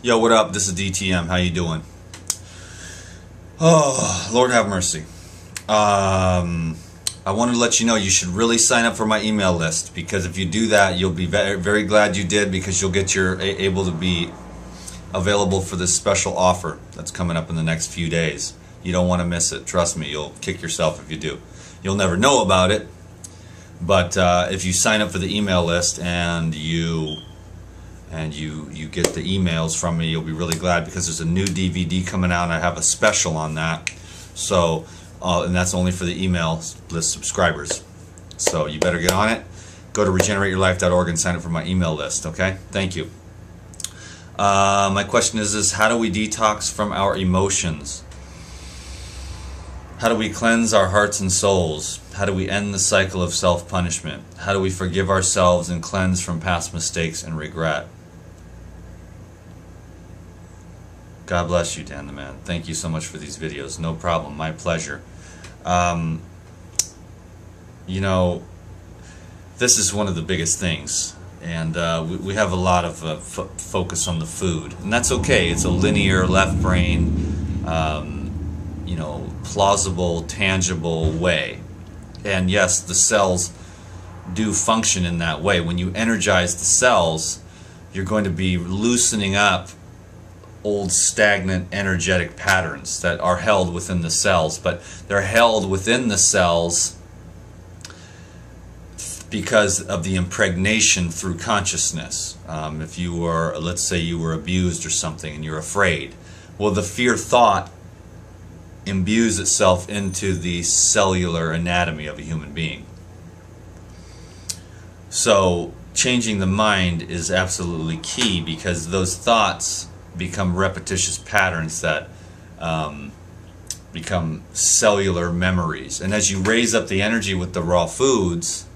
Yo, what up? This is DTM. How you doing? Oh, Lord have mercy. I wanted to let you know you should really sign up for my email list, because if you do that, you'll be very, very glad you did, because you'll get able to be available for this special offer that's coming up in the next few days. You don't want to miss it. Trust me, you'll kick yourself if you do. You'll never know about it, but if you sign up for the email list and you get the emails from me, you'll be really glad, because there's a new DVD coming out and I have a special on that. So and that's only for the email list subscribers. So you better get on it. Go to regenerateyourlife.org and sign up for my email list, okay? Thank you. My question is how do we detox from our emotions? How do we cleanse our hearts and souls? How do we end the cycle of self-punishment? How do we forgive ourselves and cleanse from past mistakes and regret? God bless you, Dan the Man. Thank you so much for these videos. No problem. My pleasure. You know, this is one of the biggest things. And we have a lot of focus on the food. And that's okay. It's a linear, left brain, you know, plausible, tangible way. And yes, the cells do function in that way. When you energize the cells, you're going to be loosening up old stagnant energetic patterns that are held within the cells, but they're held within the cells because of the impregnation through consciousness. If you were, let's say you were abused or something and you're afraid, well, the fear thought imbues itself into the cellular anatomy of a human being. So changing the mind is absolutely key, because those thoughts become repetitious patterns that become cellular memories. And as you raise up the energy with the raw foods,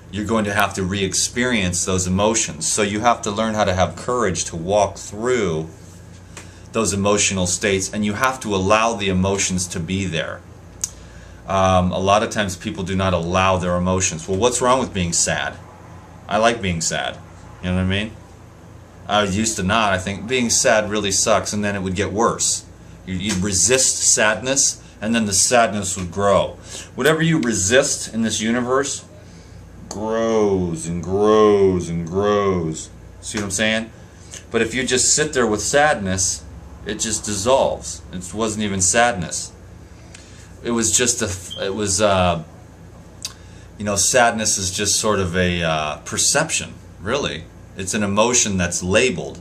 you're going to have to re-experience those emotions. So you have to learn how to have courage to walk through those emotional states, and you have to allow the emotions to be there. A lot of times people do not allow their emotions. Well, what's wrong with being sad? I like being sad. You know what I mean? I used to not. I think being sad really sucks, and then it would get worse. You'd resist sadness, and then the sadness would grow. Whatever you resist in this universe grows and grows and grows. See what I'm saying? But if you just sit there with sadness, it just dissolves. It wasn't even sadness. It was just you know, sadness is just sort of a perception, really. It's an emotion that's labeled,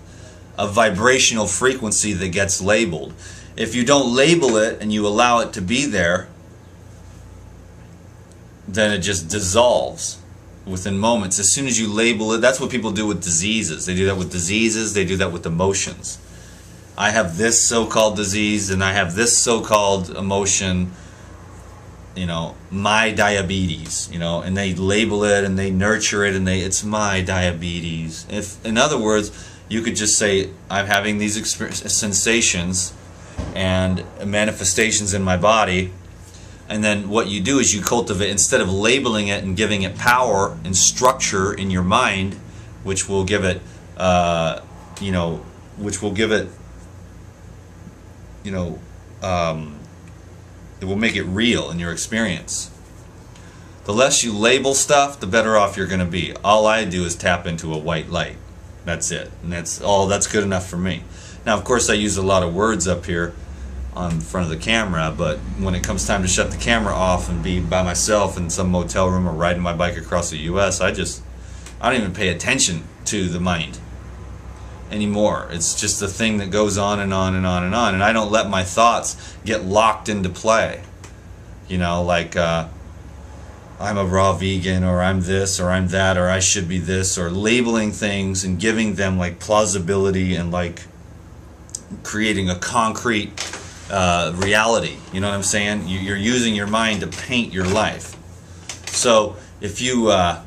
a vibrational frequency that gets labeled. If you don't label it and you allow it to be there, then it just dissolves within moments. As soon as you label it, that's what people do with diseases. They do that with diseases, they do that with emotions. I have this so-called disease and I have this so-called emotion, you know, my diabetes, you know, and they label it and they nurture it and it's my diabetes. If, in other words, you could just say, I'm having these sensations and manifestations in my body, and then what you do is you cultivate, instead of labeling it and giving it power and structure in your mind, which will give it, you know, it will make it real in your experience. The less you label stuff, the better off you're going to be. All I do is tap into a white light. That's it. And that's good enough for me. Now, of course, I use a lot of words up here on front of the camera, but when it comes time to shut the camera off and be by myself in some motel room or riding my bike across the US, I don't even pay attention to the mind anymore. It's just a thing that goes on and on and on and on, and I don't let my thoughts get locked into play. You know, like I'm a raw vegan, or I'm this, or I'm that, or I should be this, or labeling things and giving them like plausibility and like creating a concrete reality. You know what I'm saying? You're using your mind to paint your life. So if you want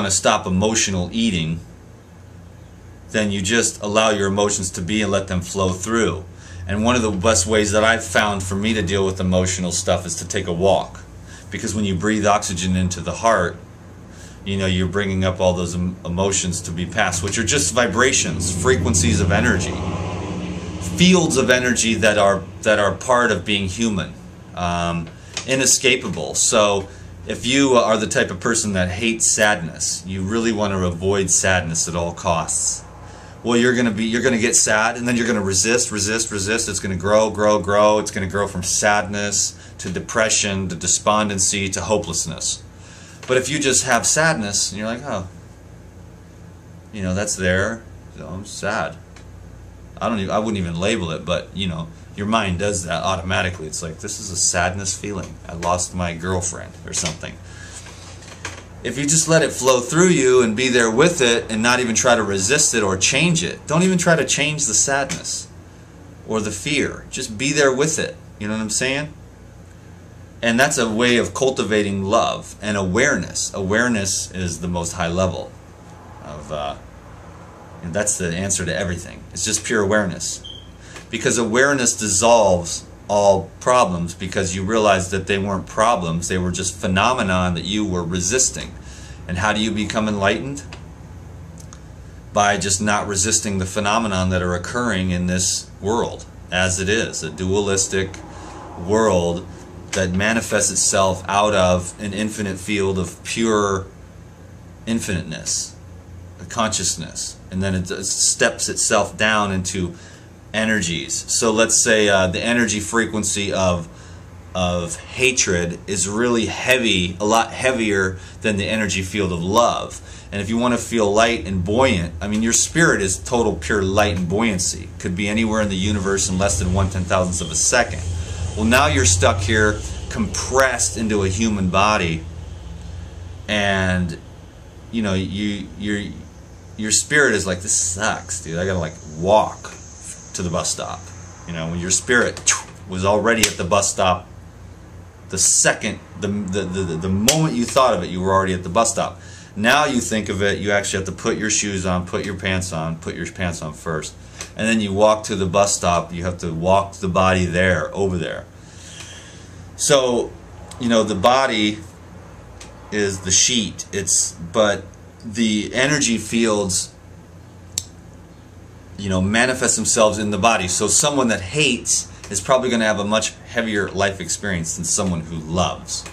to stop emotional eating, then you just allow your emotions to be and let them flow through. And one of the best ways that I've found for me to deal with emotional stuff is to take a walk. Because when you breathe oxygen into the heart, you know, you're bringing up all those emotions to be passed, which are just vibrations, frequencies of energy, fields of energy that are part of being human, inescapable. So if you are the type of person that hates sadness, you really want to avoid sadness at all costs. Well, you're going to get sad, and then you're going to resist. It's going to grow. It's going to grow from sadness to depression to despondency to hopelessness. But if you just have sadness, and you're like, oh, you know, that's there. So I'm sad. I wouldn't even label it, but you know, your mind does that automatically. It's like, this is a sadness feeling. I lost my girlfriend or something. If you just let it flow through you and be there with it and not even try to resist it or change it, don't even try to change the sadness or the fear. Just be there with it. You know what I'm saying? And that's a way of cultivating love and awareness. Awareness is the most high level of, and that's the answer to everything. It's just pure awareness. Because awareness dissolves all problems, because you realize that they weren't problems, they were just phenomenon that you were resisting. And how do you become enlightened? By just not resisting the phenomenon that are occurring in this world as it is, a dualistic world that manifests itself out of an infinite field of pure infiniteness, a consciousness, and then it steps itself down into energies. So let's say the energy frequency of hatred is really heavy, a lot heavier than the energy field of love. And if you want to feel light and buoyant, I mean, your spirit is total pure light and buoyancy. Could be anywhere in the universe in less than 1/10,000th of a second. Well, now you're stuck here, compressed into a human body, and you know, your spirit is like, this sucks, dude. I gotta like walk to the bus stop. You know, when your spirit was already at the bus stop, the second, the moment you thought of it, you were already at the bus stop. Now you think of it, you actually have to put your shoes on, put your pants on first, and then you walk to the bus stop. You have to walk the body there, over there. So, you know, the body is the sheet. But the energy fields, you know, manifest themselves in the body. So someone that hates is probably going to have a much heavier life experience than someone who loves.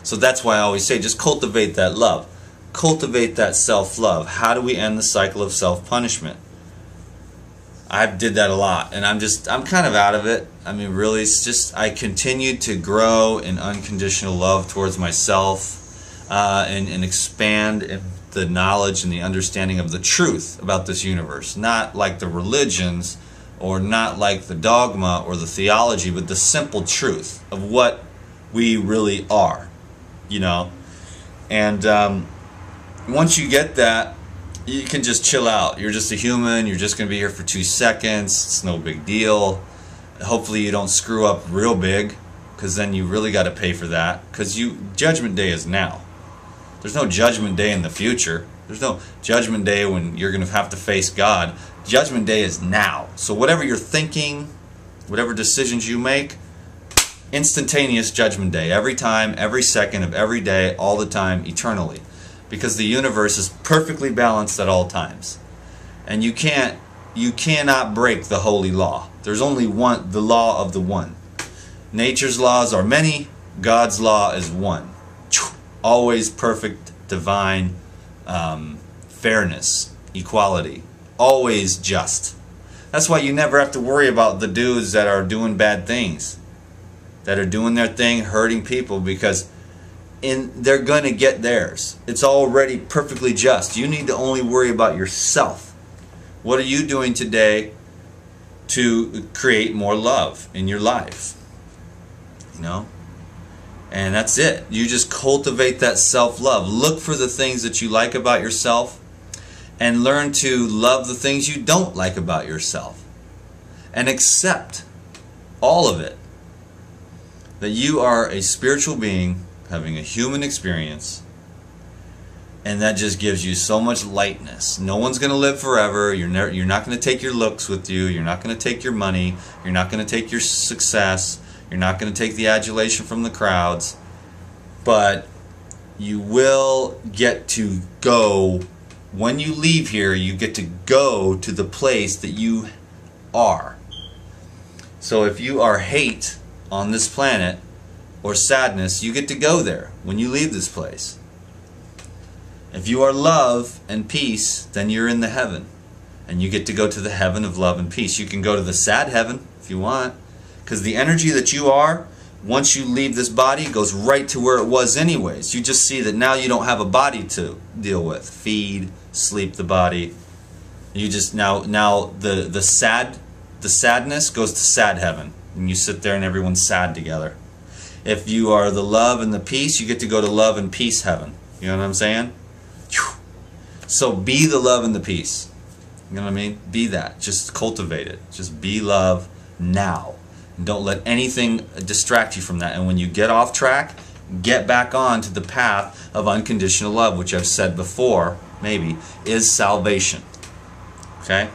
So that's why I always say, just cultivate that love. Cultivate that self-love. How do we end the cycle of self-punishment? I did that a lot, and I'm kind of out of it. I mean, really, it's just, I continued to grow in unconditional love towards myself, and expand in the knowledge and the understanding of the truth about this universe. Not like the religions, or not like the dogma or the theology, but the simple truth of what we really are, you know. And once you get that, you can just chill out. You're just a human. You're just going to be here for 2 seconds. It's no big deal. Hopefully you don't screw up real big, because then you really got to pay for that. Because Judgment Day is now. There's no Judgment Day in the future. There's no Judgment Day when you're going to have to face God. Judgment Day is now. So whatever you're thinking, whatever decisions you make, instantaneous Judgment Day. Every time, every second of every day, all the time, eternally. Because the universe is perfectly balanced at all times. And you cannot break the holy law. There's only one, the law of the one. Nature's laws are many, God's law is one. Always perfect, divine, fairness, equality. Always just. That's why you never have to worry about the dudes that are doing bad things, that are doing their thing, hurting people, because they're going to get theirs. It's already perfectly just. You need to only worry about yourself. What are you doing today to create more love in your life? You know? And that's it. You just cultivate that self-love. Look for the things that you like about yourself, and learn to love the things you don't like about yourself. And accept all of it. That you are a spiritual being having a human experience, and that just gives you so much lightness. No one's going to live forever. You're not going to take your looks with you. You're not going to take your money. You're not going to take your success. You're not going to take the adulation from the crowds. But you will get to go, when you leave here, you get to go to the place that you are. So if you are hate on this planet, or sadness, you get to go there when you leave this place. If you are love and peace, then you're in the heaven. And you get to go to the heaven of love and peace. You can go to the sad heaven if you want. Because the energy that you are, once you leave this body, goes right to where it was anyways. You just see that now you don't have a body to deal with. Feed, sleep the body. You just now the sadness goes to sad heaven. And you sit there and everyone's sad together. If you are the love and the peace, you get to go to love and peace heaven. You know what I'm saying? So be the love and the peace. You know what I mean? Be that. Just cultivate it. Just be love now. And don't let anything distract you from that. And when you get off track, get back on to the path of unconditional love, which I've said before, maybe, is salvation. Okay?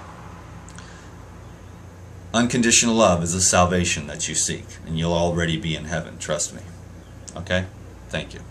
Unconditional love is the salvation that you seek. And you'll already be in heaven. Trust me. Okay? Thank you.